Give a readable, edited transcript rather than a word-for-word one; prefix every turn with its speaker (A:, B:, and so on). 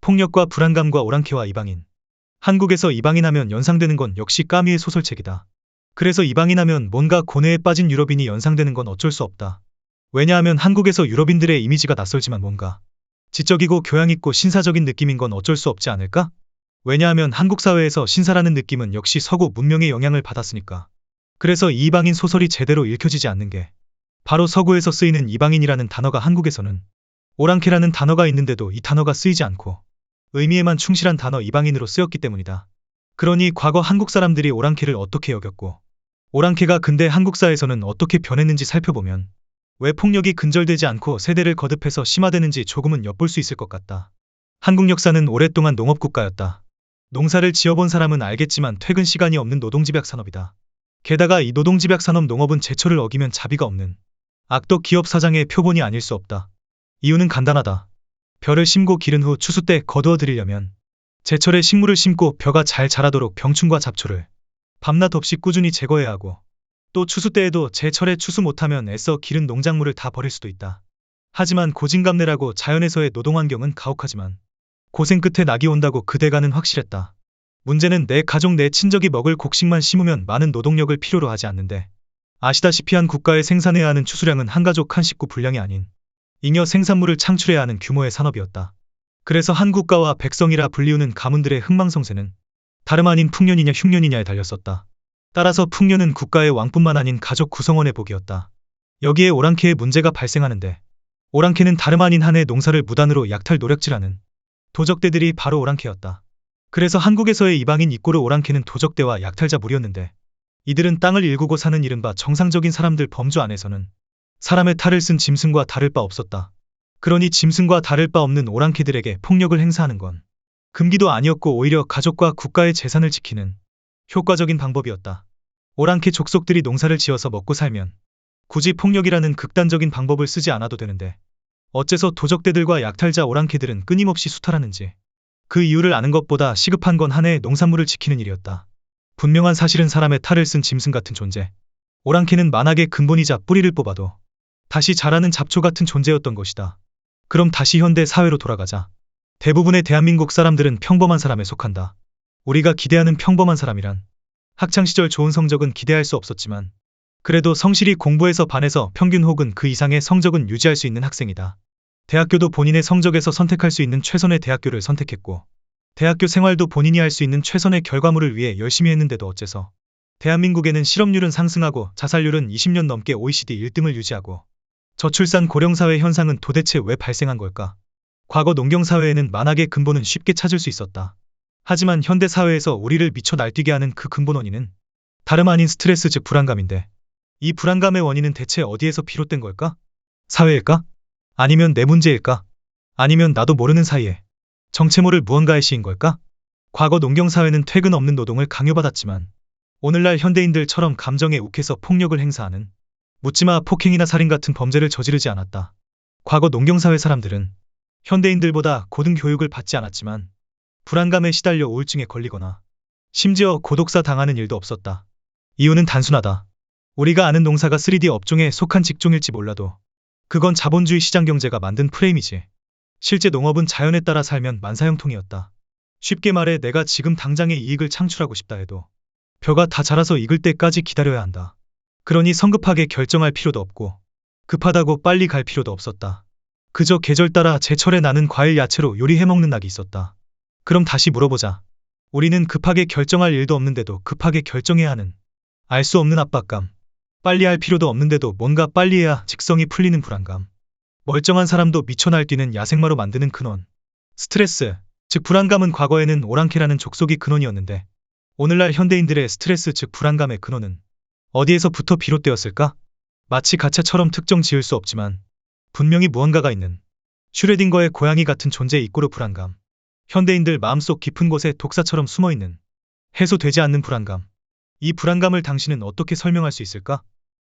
A: 폭력과 불안감과 오랑캐와 이방인. 한국에서 이방인하면 연상되는 건 역시 까미의 소설책이다. 그래서 이방인하면 뭔가 고뇌에 빠진 유럽인이 연상되는 건 어쩔 수 없다. 왜냐하면 한국에서 유럽인들의 이미지가 낯설지만 뭔가 지적이고 교양있고 신사적인 느낌인 건 어쩔 수 없지 않을까? 왜냐하면 한국 사회에서 신사라는 느낌은 역시 서구 문명의 영향을 받았으니까. 그래서 이 이방인 소설이 제대로 읽혀지지 않는 게 바로 서구에서 쓰이는 이방인이라는 단어가 한국에서는 오랑캐라는 단어가 있는데도 이 단어가 쓰이지 않고 의미에만 충실한 단어 이방인으로 쓰였기 때문이다. 그러니 과거 한국 사람들이 오랑캐를 어떻게 여겼고 오랑캐가 근대 한국사에서는 어떻게 변했는지 살펴보면 왜 폭력이 근절되지 않고 세대를 거듭해서 심화되는지 조금은 엿볼 수 있을 것 같다. 한국 역사는 오랫동안 농업국가였다. 농사를 지어본 사람은 알겠지만 퇴근 시간이 없는 노동집약 산업이다. 게다가 이 노동집약 산업 농업은 제철을 어기면 자비가 없는 악덕 기업 사장의 표본이 아닐 수 없다. 이유는 간단하다. 벼를 심고 기른 후 추수 때 거두어 들이려면 제철에 식물을 심고 벼가 잘 자라도록 병충과 잡초를 밤낮 없이 꾸준히 제거해야 하고 또 추수 때에도 제철에 추수 못하면 애써 기른 농작물을 다 버릴 수도 있다. 하지만 고진감래라고 자연에서의 노동환경은 가혹하지만 고생 끝에 낙이 온다고 그 대가는 확실했다. 문제는 내 가족 내 친족이 먹을 곡식만 심으면 많은 노동력을 필요로 하지 않는데 아시다시피 한 국가에 생산해야 하는 추수량은 한 가족 한 식구 분량이 아닌 잉여 생산물을 창출해야 하는 규모의 산업이었다. 그래서 한 국가와 백성이라 불리우는 가문들의 흥망성쇠는 다름 아닌 풍년이냐 흉년이냐에 달렸었다. 따라서 풍년은 국가의 왕뿐만 아닌 가족 구성원의 복이었다. 여기에 오랑캐의 문제가 발생하는데 오랑캐는 다름 아닌 한 해 농사를 무단으로 약탈 노력질하는 도적대들이 바로 오랑캐였다. 그래서 한국에서의 이방인 이꼬르 오랑캐는 도적대와 약탈자 무리였는데 이들은 땅을 일구고 사는 이른바 정상적인 사람들 범주 안에서는 사람의 탈을 쓴 짐승과 다를 바 없었다. 그러니 짐승과 다를 바 없는 오랑캐들에게 폭력을 행사하는 건 금기도 아니었고 오히려 가족과 국가의 재산을 지키는 효과적인 방법이었다. 오랑캐 족속들이 농사를 지어서 먹고 살면 굳이 폭력이라는 극단적인 방법을 쓰지 않아도 되는데 어째서 도적대들과 약탈자 오랑캐들은 끊임없이 수탈하는지 그 이유를 아는 것보다 시급한 건 한 해의 농산물을 지키는 일이었다. 분명한 사실은 사람의 탈을 쓴 짐승 같은 존재. 오랑캐는 만악의 근본이자 뿌리를 뽑아도 다시 자라는 잡초 같은 존재였던 것이다. 그럼 다시 현대 사회로 돌아가자. 대부분의 대한민국 사람들은 평범한 사람에 속한다. 우리가 기대하는 평범한 사람이란 학창시절 좋은 성적은 기대할 수 없었지만 그래도 성실히 공부해서 반에서 평균 혹은 그 이상의 성적은 유지할 수 있는 학생이다. 대학교도 본인의 성적에서 선택할 수 있는 최선의 대학교를 선택했고 대학교 생활도 본인이 할 수 있는 최선의 결과물을 위해 열심히 했는데도 어째서 대한민국에는 실업률은 상승하고 자살률은 20년 넘게 OECD 1등을 유지하고 저출산 고령사회 현상은 도대체 왜 발생한 걸까? 과거 농경사회에는 만악의 근본은 쉽게 찾을 수 있었다. 하지만 현대사회에서 우리를 미쳐 날뛰게 하는 그 근본 원인은 다름 아닌 스트레스 즉 불안감인데 이 불안감의 원인은 대체 어디에서 비롯된 걸까? 사회일까? 아니면 내 문제일까? 아니면 나도 모르는 사이에 정체 모를 무언가의 시인 걸까? 과거 농경사회는 퇴근 없는 노동을 강요받았지만 오늘날 현대인들처럼 감정에 욱해서 폭력을 행사하는 묻지마 폭행이나 살인 같은 범죄를 저지르지 않았다. 과거 농경사회 사람들은 현대인들보다 고등교육을 받지 않았지만 불안감에 시달려 우울증에 걸리거나 심지어 고독사 당하는 일도 없었다. 이유는 단순하다. 우리가 아는 농사가 3D 업종에 속한 직종일지 몰라도 그건 자본주의 시장경제가 만든 프레임이지. 실제 농업은 자연에 따라 살면 만사형통이었다. 쉽게 말해 내가 지금 당장의 이익을 창출하고 싶다 해도 벼가 다 자라서 익을 때까지 기다려야 한다. 그러니 성급하게 결정할 필요도 없고 급하다고 빨리 갈 필요도 없었다. 그저 계절 따라 제철에 나는 과일 야채로 요리해먹는 낙이 있었다. 그럼 다시 물어보자. 우리는 급하게 결정할 일도 없는데도 급하게 결정해야 하는 알 수 없는 압박감. 빨리 할 필요도 없는데도 뭔가 빨리 해야 직성이 풀리는 불안감. 멀쩡한 사람도 미쳐 날뛰는 야생마로 만드는 근원. 스트레스, 즉 불안감은 과거에는 오랑캐라는 족속이 근원이었는데 오늘날 현대인들의 스트레스 즉 불안감의 근원은 어디에서부터 비롯되었을까? 마치 가차처럼 특정 지을 수 없지만 분명히 무언가가 있는 슈레딩거의 고양이 같은 존재의 이꼬르 불안감. 현대인들 마음속 깊은 곳에 독사처럼 숨어있는 해소되지 않는 불안감. 이 불안감을 당신은 어떻게 설명할 수 있을까?